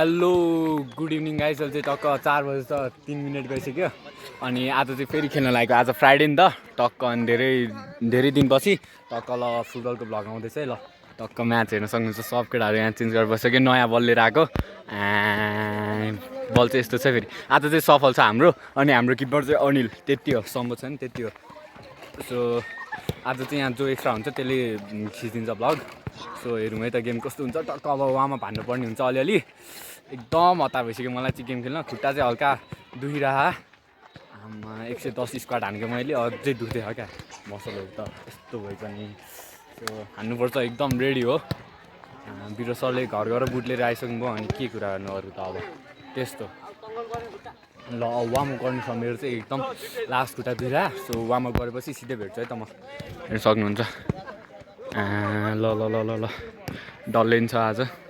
Hello good evening guys. अहिले चाहिँ टक्क 4 बजे त 3 मिनट गइसक्यो अनि आज चाहिँ फेरि खेल्न लागेको। आज फ्राइडे नि त टक्क अनि धेरै दिनपछि टक्क ल फुटबलको भ्लग आउँदैछ है। ल टक्क म्याच हेर्न सक्नुहुन्छ। सब केटाहरू यहाँ चेन्ज गरेर बसिसक्यो। नयाँ बल लिएर आएको बल चाहिँ यस्तो छ। फेरि आज चाहिँ सफल छ हाम्रो अनि हाम्रो किपर चाहिँ अनिल। त्यति हो, सम्भव छ नि त्यति हो। सो आज चाहिँ यहाँ जो एक्स्ट्रा हुन्छ त्यसले खिचिदिन्छ भ्लग। सो हेरौँ है त गेम कस्तो हुन्छ। टक्क अब वार्मअप हान्नुपर्ने हुन्छ अलिअलि। एकदम हतार भइसक्यो मलाई चाहिँ गेम खेल्न। खुट्टा चाहिँ हल्का दुखिरहा। आमा 110 स्क्वाड हानेको मैले, अझै दुख्दै छ क्या मसलहरू त यस्तो भयो पनि। सो हान्नुपर्छ, एकदम रेडी हो। बिरो सरले घर गएर बुट लिएर आइसक्नु भयो अनि के कुरा गर्नु अरू त अब त्यस्तो। ल वार्मअप गर्नु छ मेरो चाहिँ एकदम लास्ट खुट्टा दुखिरहा। सो वार्मअप गरेपछि सिधै भेट्छु है त म। हेर्नु सक्नुहुन्छ। ल ल ल ल ल डल्लै छ आज।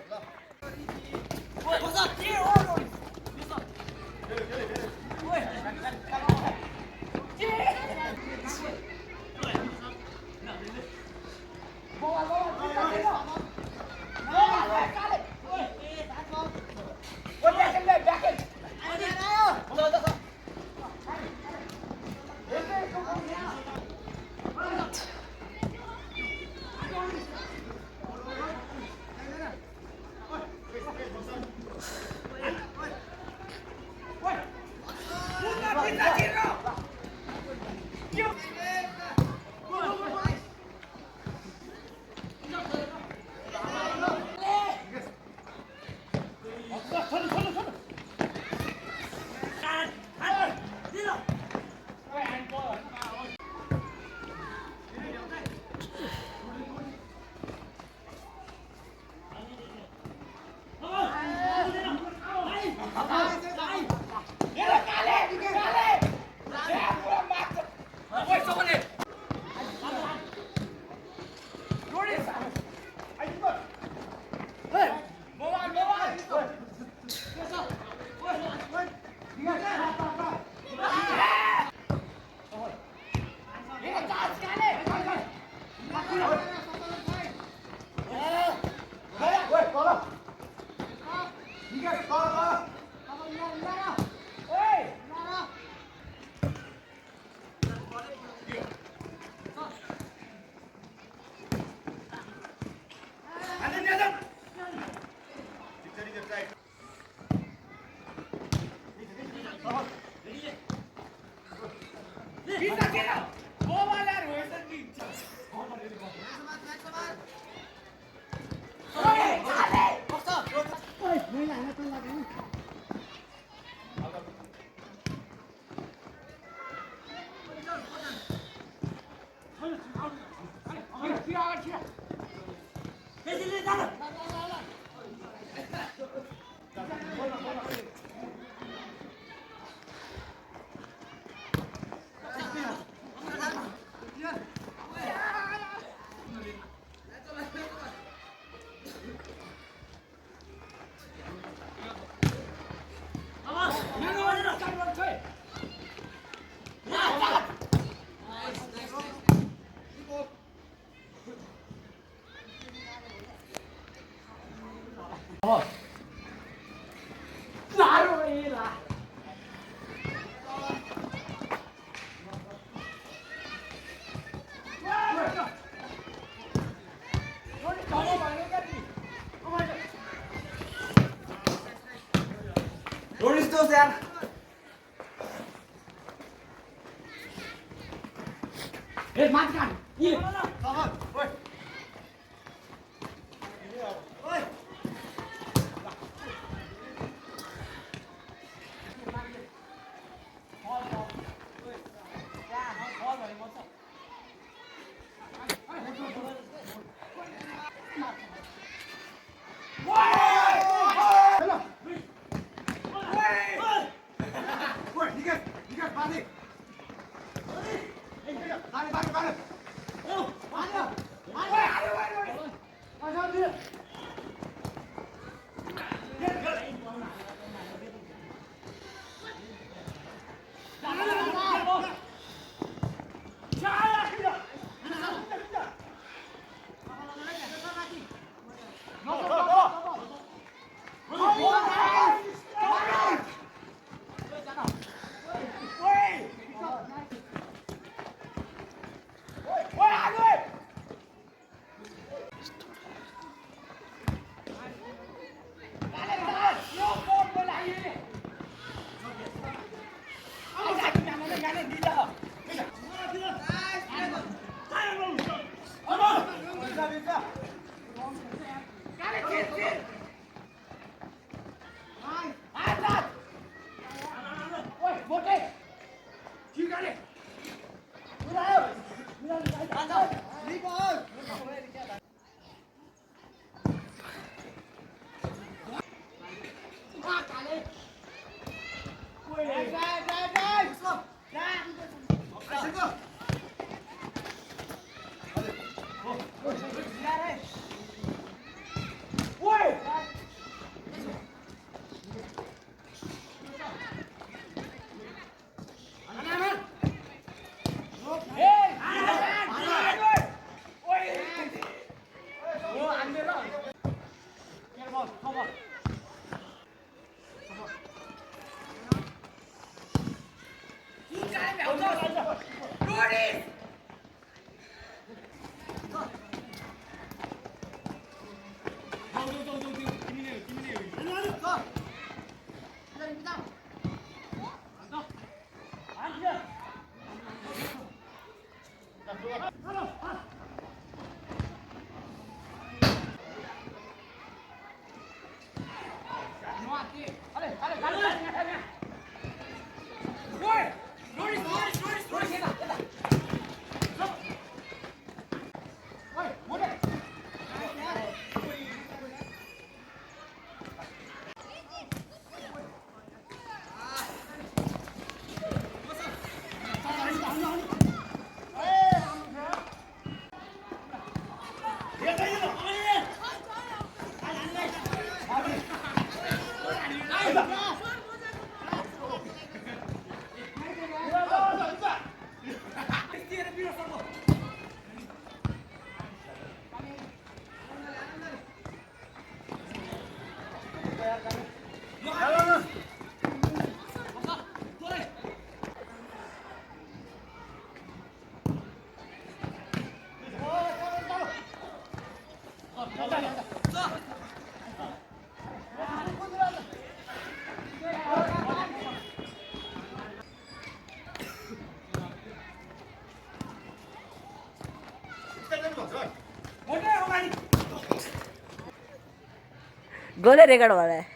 गोले रेकॉर्ड वाला है.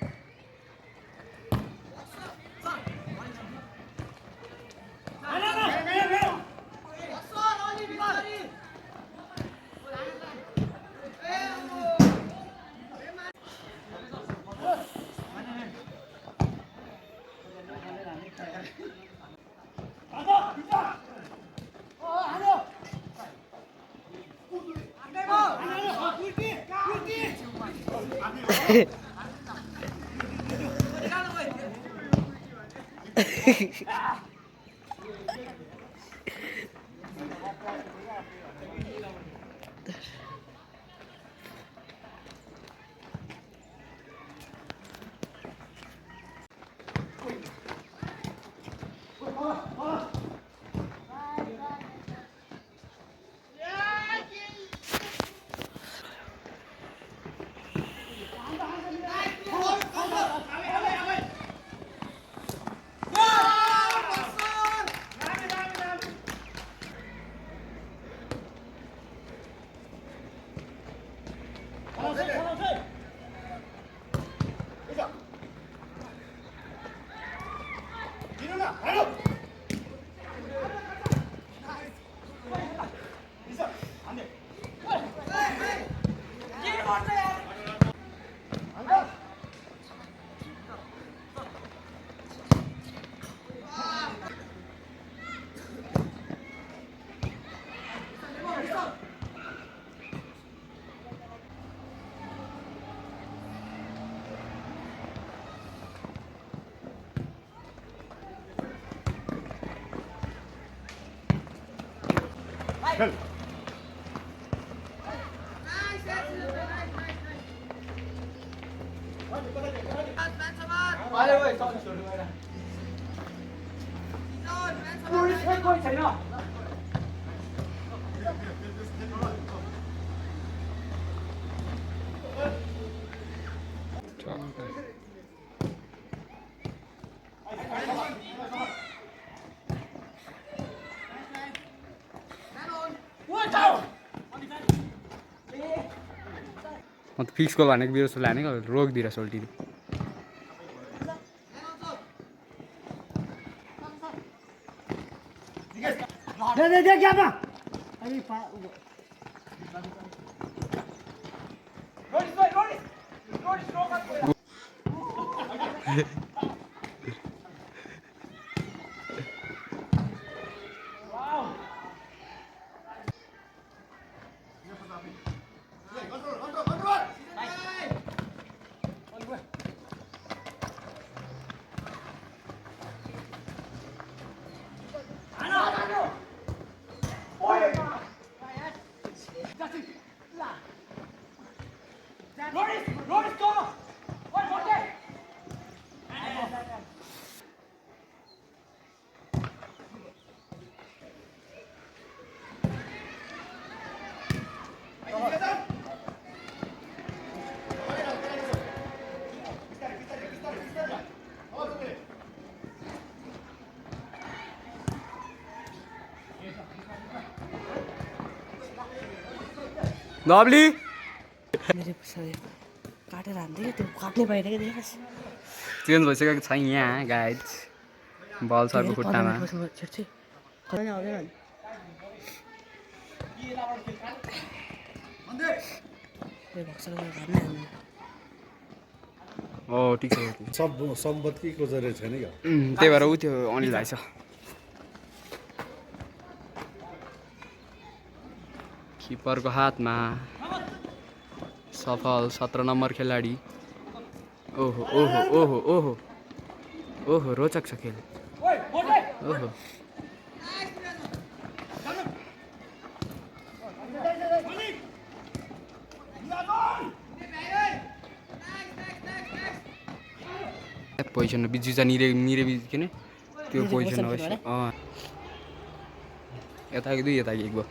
म त फिक्स गोल भनेको बिर्सो लाने रोकिदिएर सोल्टिदियो. दे क्या लभली मेरो पछाडि काटेर हान्थ्यो क्या त्यो काट्ने बाहिर क्या देखास् चेन्ज भइसकेको छ यहाँ गाइज बल सरको खुट्टामा छेड्छु कहिले आउँदैन त्यो भक्सर घर्नै हान्दैन हो ठिक छ सम्बत कि खोजेर छैन क्या त्यही भएर ऊ त्यो अनिल भाइ छ किपरको हातमा सफल 17 नम्बर खेलाडी ओहो ओहो ओहो ओहो ओहो रोचक छ खेल ओहो पोजिसन बिजु छ निरे बिज के त्यो पोजिसन हो यता कि दुई यता कि एक भयो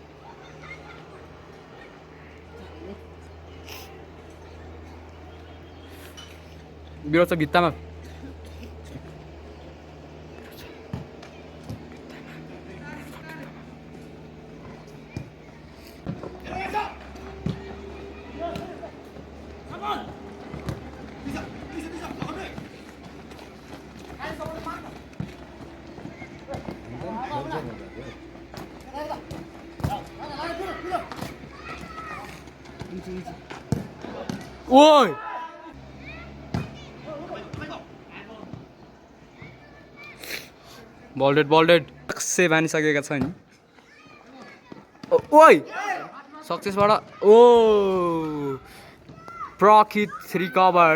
विरोध छ भित्तामा ओइ बल्डेड से बानिसकेका छ नि ओइ सक्सेसबाट ओ प्रकिट 3 कभर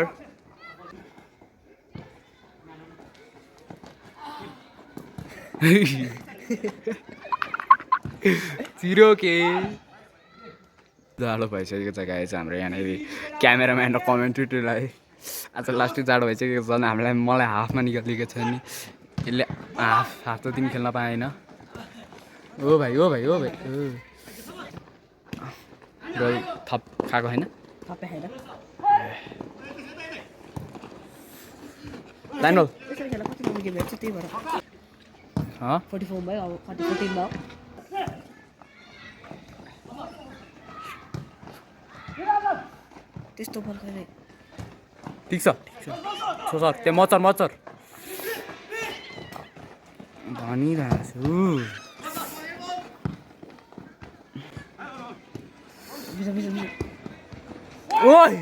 जिरो के जाडो भइसकेको छ गाइस हाम्रो यहाँनिर क्यामेराम्यान र कमेन्टेटरलाई आज लास्टै जाडो भइसकेको छ हामीलाई मलाई हाफमा निकालेको छ नि यसले हाफ त तिमी खेल्न पाएन ओ भाइ र थप खाएको होइन थपे खाएर लाइन बल यसरी खेला कति नम्बर गेम हेर्छु त्यही भएर 44 भयो अब 14 भयो त्यस्तो बल कहिले ठिक छ छोसक त्यो मचर भनिरहेको छु ओइ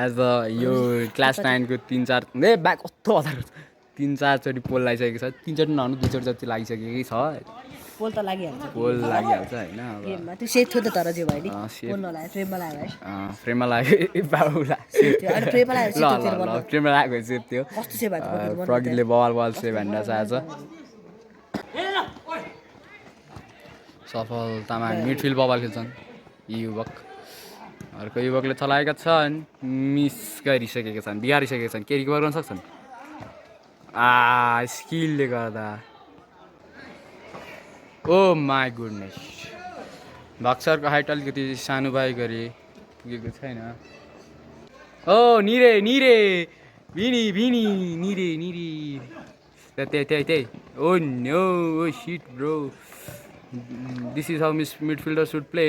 आज यो क्लास 9 को 3-4 ब्याग कस्तो हतार 3-4 चोटि पोल लागिसकेको छ 3 चोटि नहुनु 2 चोटि जति लागिसकेकै छ पोल त लागिहाल्छ होइन गेममा त्यो सेट थियो त तर जे भयो नि पोल नलाग्यो फ्रेममा लाग्यो है फ्रेममा लाग्यो बाबुला अनि फ्रेममा लाग्यो ल फ्रेममा लाग्यो सेप थियो कस्तो सेप भएको प्रगतिले बल सेभ हान्दा छ आज सफल तामाङ मिडफिल्ड बल खेल्छन् युवक अर्को युवकले चलाएका छन् मिस गरिसकेका छन् बिगारिसकेका छन् के रिकभर गर्न सक्छन् स्किलले गर्दा ओ माई गुडनेस भक्सरको हाइट अलिकति सानो भए गरी पुगेको छैन ओ निरे भिनी निरे त्यही oh no shit bro this is how midfielder should play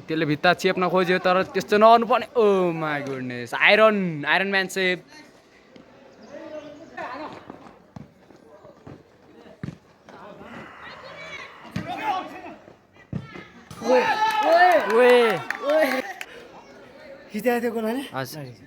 त्यसले भित्ता चेप्न खोज्यो तर त्यस्तो नगर्नु पर्ने oh my goodness iron man save ओए खिचाएको थियो गोल होइन हजुर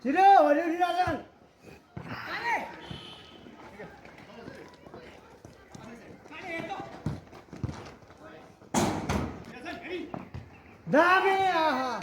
छिटो हरियो राजन दामी आहा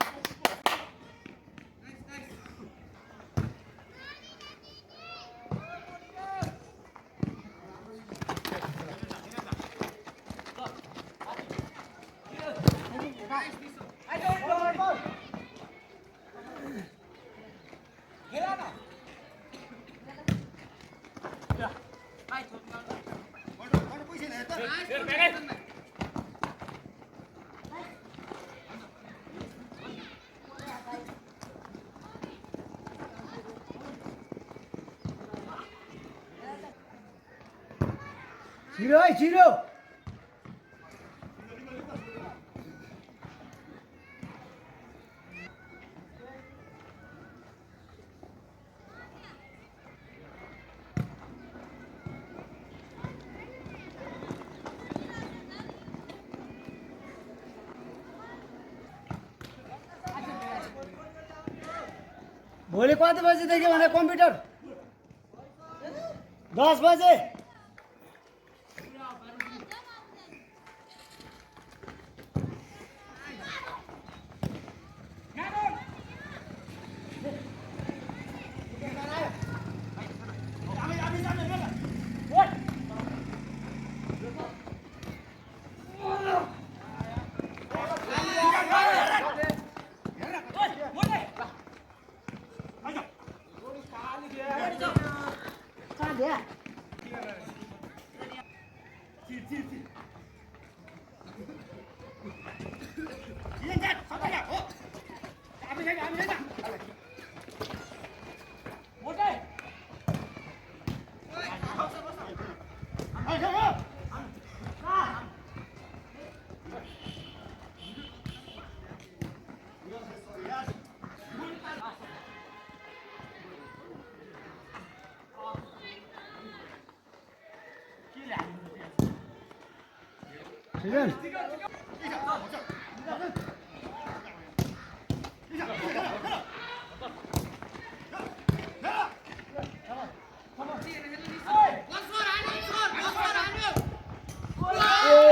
छिटो है छिटो भोलि कति बजीदेखि भने कम्प्युटर 10 बजे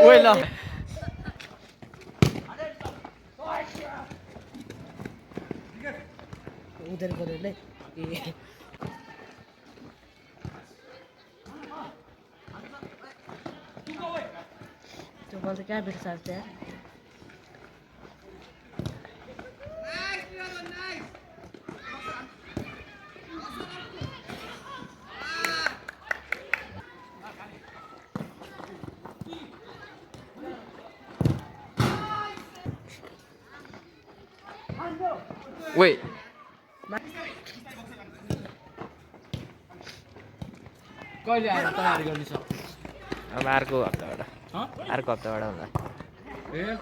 ओए ल उधर गऱ्यो नै त्यो बल त कहाँ भेट्छ त्यहाँ ओए कहिले आएर तयारी गर्ने छ अब अर्को हप्ताबाट होला ए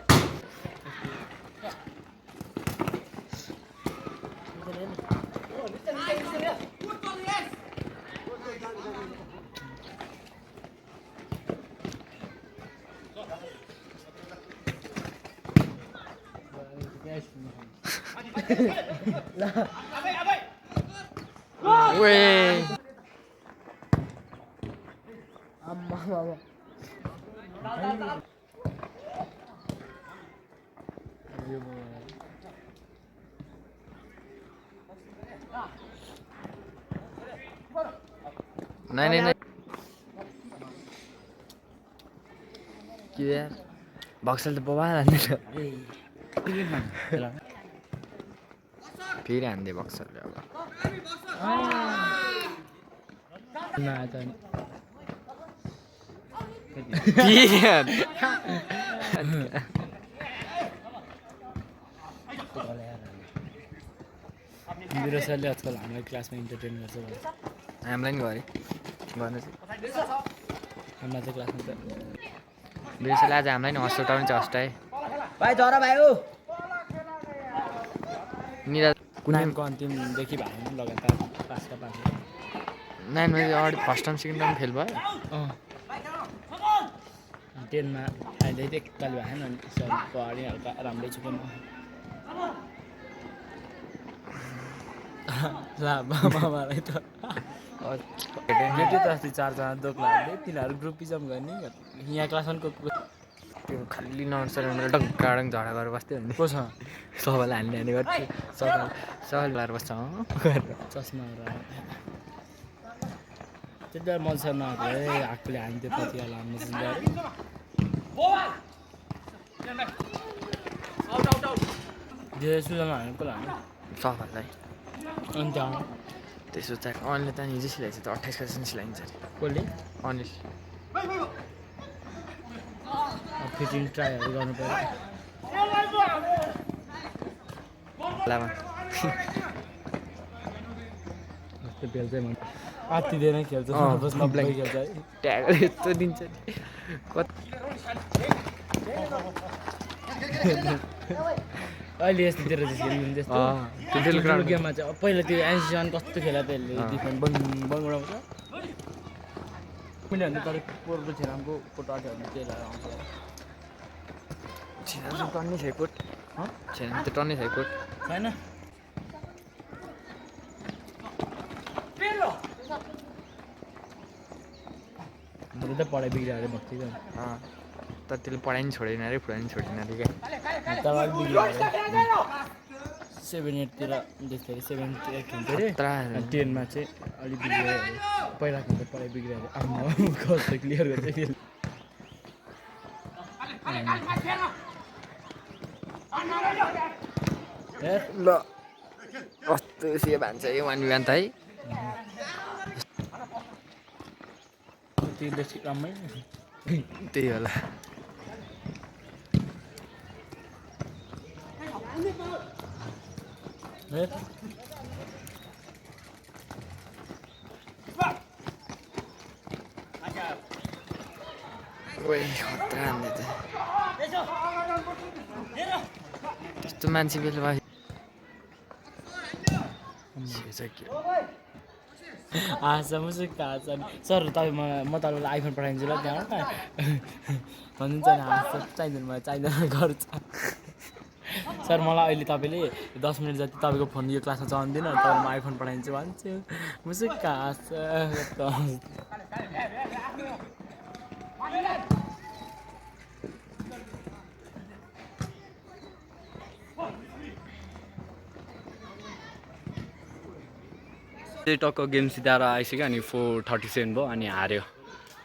ओए आम्मा नहीं नहीं नहीं के यार बक्सल त बबाल हान्ने त फेरि हान्दे बक्सरले अब मेरो सरले आजकल हामीलाई क्लासमा इन्टरटेन गर्छ भन्छ हामीलाई नि गरे गर्नु चाहिँ हामीलाई चाहिँ क्लासमा त बिर्सेले आज हामीलाई नि हस्पिटाउनु चाहिँ हस्टाए भाइ झरा भाइ हो निरा नाइनको अन्तिमदेखि भयो लगातार पाँचका पाँच नाइनमा अगाडि first time second time fail भयो 10मा अहिले चाहिँ एकताल भएन अनि सर पढ्ने हल्का राम्रै छु पनि ला बाबालाई त भेट्यो त अस्ति 4 जना दोक्लाहरूले तिनीहरू ग्रुपिजम गर्ने यहाँ क्लास 1 को त्यो खालि नर्सरीबाट डङ्गाडङ झगडा गरेर बस्थ्यो भने कोसँग सबैलाई हान्ने हान्ने गर्थ्यो सबैले लगाएर बस्छ चस्मा त्यति बेला मजा नआएको आफूले हान्थ्यो कतिवटा हाम्रो धेरै सुझाउनु हाल्नु कसलाई हाल्नु सबैलाई अन्त त्यसो चाहिँ अनिलले त हिजो सिलाइछ त 28 गतेसम्म सिलाइन्छ अरे कसले अनिल फिटिङ ट्राईहरू गर्नु पऱ्यो लामा जस्तो बेल चाहिँ मन आत्तिँदैन खेल्छ बस नब्लाई खेल्छ है ट्याग यस्तो दिन्छ नि कति अहिले यस्तोतिर चाहिँ खेल्नु त्यस्तो त्यो डेल ग्राउन्ड गेममा चाहिँ पहिला त्यो एनसिजन कस्तो खेला त्यसले डिफेन्ड बङ्गुडाउँछ मैले भन्दा तर पोरको छेरामको फोटो आठ्यो भने त्यही लगाएर आउँछ छिना त टन्नी छ कोट छिना त टन्नी छ कोट छैन मैले त पढाइ बिग्रिएर बस्थेँ त तर त्यसले पढाइ नि छोडेन अरे फुडाइ नि छोडेन अरे क्या तब बिग्रियो 7 8 तिर देख्थेँ अरे 7 8 खेल्थेँ अरे 10 मा चाहिँ अलिक बिग्रियो पहिला खेल्दा पढाइ बिग्रियो अरे आम्मा कस्तो क्लियर गर्छ खेल ल कस्तो से भन्छ यो वान बिहान त है त्यो बेसी राम्रै त्यही होला ओइ खतरा हान्दै त त्यस्तो मान्छे बेला भयो हाँस्छ मुसुक्क हाँस्छ नि सर तपाईँ म तपाईँलाई आइफोन पठाइदिन्छु ल त्यहाँबाट भनिदिन्छ नि हाँस्छ चाहिँदैन मलाई चाहिँदैन गर्छ सर मलाई अहिले तपाईँले 10 मिनट जति तपाईँको फोन यो क्लासमा चलाउँदिनँ तपाईँलाई म आइफोन पठाइदिन्छु भन्छु मुसुक्क हाँस्छ टक्क गेम सिधाएर आइसक्यो अनि 437 भयो अनि हार्यो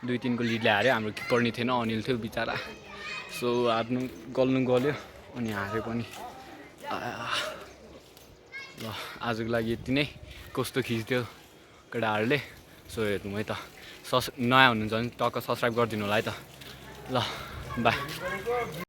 2-3 को लिडले हार्यो हाम्रो किपर नि थिएन अनिल थियो बिचरा सो हार्नु गल्यो अनि हार्यो पनि ल आजको लागि यति नै कस्तो खिच्थ्यो केटाहरूले सो हेर्नु है त नयाँ हुनुहुन्छ भने टक्क सब्सक्राइब गरिदिनु होला है त ल बाई